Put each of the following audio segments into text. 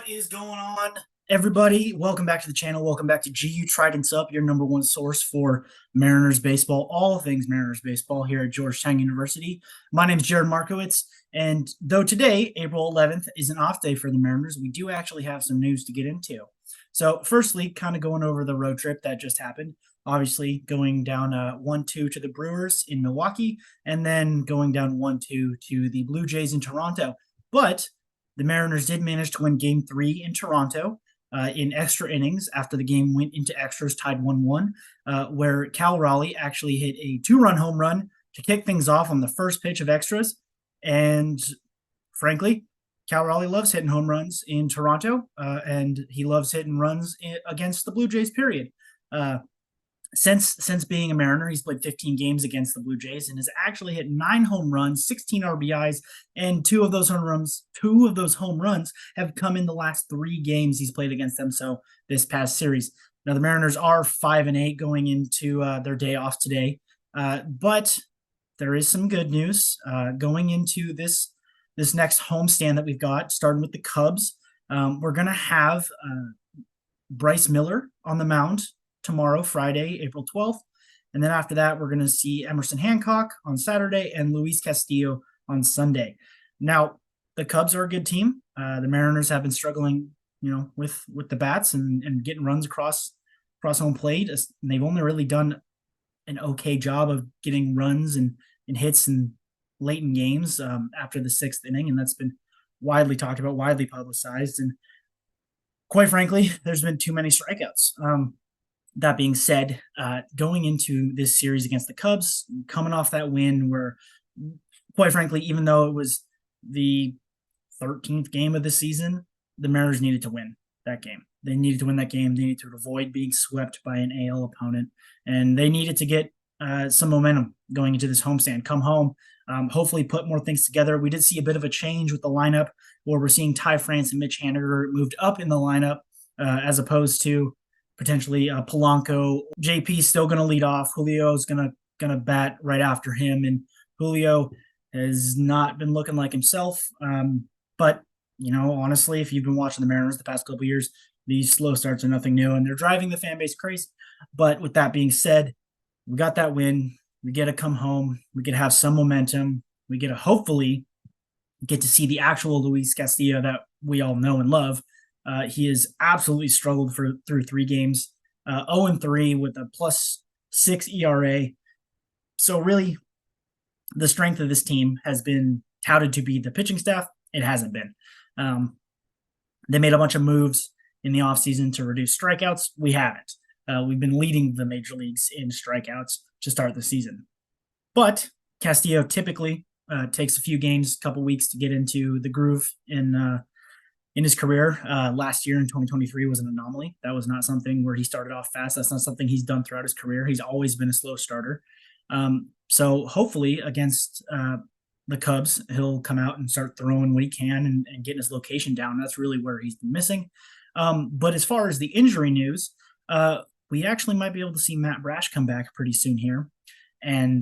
What is going on, everybody? Welcome back to the channel. Welcome back to GU Tridents Up, your number one source for Mariners baseball, all things Mariners baseball here at Georgetown University. My name is Jared Markowitz, and though today, April 11th, is an off day for the Mariners, we do actually have some news to get into. So, firstly, kind of going over the road trip that just happened. Obviously, going down 1-2 to the Brewers in Milwaukee, and then going down 1-2 to the Blue Jays in Toronto. But the Mariners did manage to win Game 3 in Toronto in extra innings after the game went into extras, tied 1-1, where Cal Raleigh actually hit a two-run home run to kick things off on the first pitch of extras. And frankly, Cal Raleigh loves hitting home runs in Toronto, and he loves hitting runs against the Blue Jays, period. Since being a Mariner, he's played 15 games against the Blue Jays and has actually hit 9 home runs, 16 RBIs, and two of those home runs have come in the last 3 games he's played against them. So this past series. Now the Mariners are 5-8 going into their day off today, but there is some good news going into this next homestand that we've got, starting with the Cubs. We're gonna have Bryce Miller on the mound tomorrow, Friday, April 12th. And then after that, we're going to see Emerson Hancock on Saturday and Luis Castillo on Sunday. Now, the Cubs are a good team. The Mariners have been struggling, with the bats and getting runs across home plate. They've only really done an okay job of getting runs and hits and late in games after the 6th inning, and that's been widely talked about, widely publicized. And quite frankly, there's been too many strikeouts. That being said, going into this series against the Cubs, coming off that win where, quite frankly, even though it was the 13th game of the season, the Mariners needed to win that game. They needed to win that game. They needed to avoid being swept by an AL opponent, and they needed to get some momentum going into this homestand. Come home, hopefully put more things together. We did see a bit of a change with the lineup where we're seeing Ty France and Mitch Haniger moved up in the lineup as opposed to potentially Polanco. JP's still going to lead off. Julio's going to bat right after him, and Julio has not been looking like himself. But honestly, if you've been watching the Mariners the past couple of years, these slow starts are nothing new, and they're driving the fan base crazy. But with that being said, we got that win. We get to come home. We get to have some momentum. We get to hopefully get to see the actual Luis Castillo that we all know and love. He has absolutely struggled through 3 games, 0-3 with a +6 ERA. So really, the strength of this team has been touted to be the pitching staff. It hasn't been. They made a bunch of moves in the offseason to reduce strikeouts. We haven't. We've been leading the major leagues in strikeouts to start the season. But Castillo typically takes a few games, a couple weeks to get into the groove in his career. Last year in 2023 was an anomaly. That was not something where he started off fast. That's not something he's done throughout his career. He's always been a slow starter. So hopefully against the Cubs, he'll come out and start throwing what he can and getting his location down. That's really where he's been missing. But as far as the injury news, we actually might be able to see Matt Brash come back pretty soon here, and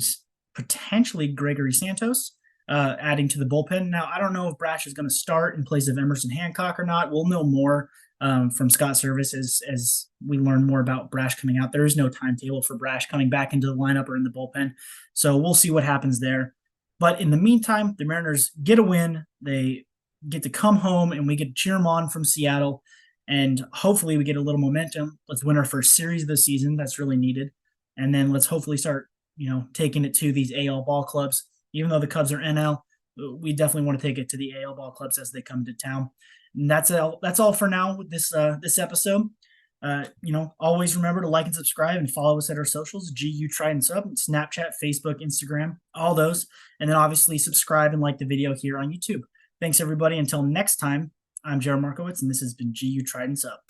potentially Gregory Santos adding to the bullpen. Now, I don't know if Brash is going to start in place of Emerson Hancock or not. We'll know more from Scott Service as we learn more about Brash coming out. There is no timetable for Brash coming back into the lineup or in the bullpen, so we'll see what happens there. But in the meantime, the Mariners get a win. They get to come home, and we get to cheer them on from Seattle, and hopefully we get a little momentum. Let's win our first series of the season. That's really needed. And then let's hopefully start, taking it to these AL ball clubs. Even though the Cubs are NL, we definitely want to take it to the AL ball clubs as they come to town. And that's all for now with this episode. Always remember to like and subscribe and follow us at our socials, GU Tridents Up, Snapchat, Facebook, Instagram, all those. And then obviously subscribe and like the video here on YouTube. Thanks, everybody. Until next time, I'm Jared Markowitz, and this has been GU Tridents Up.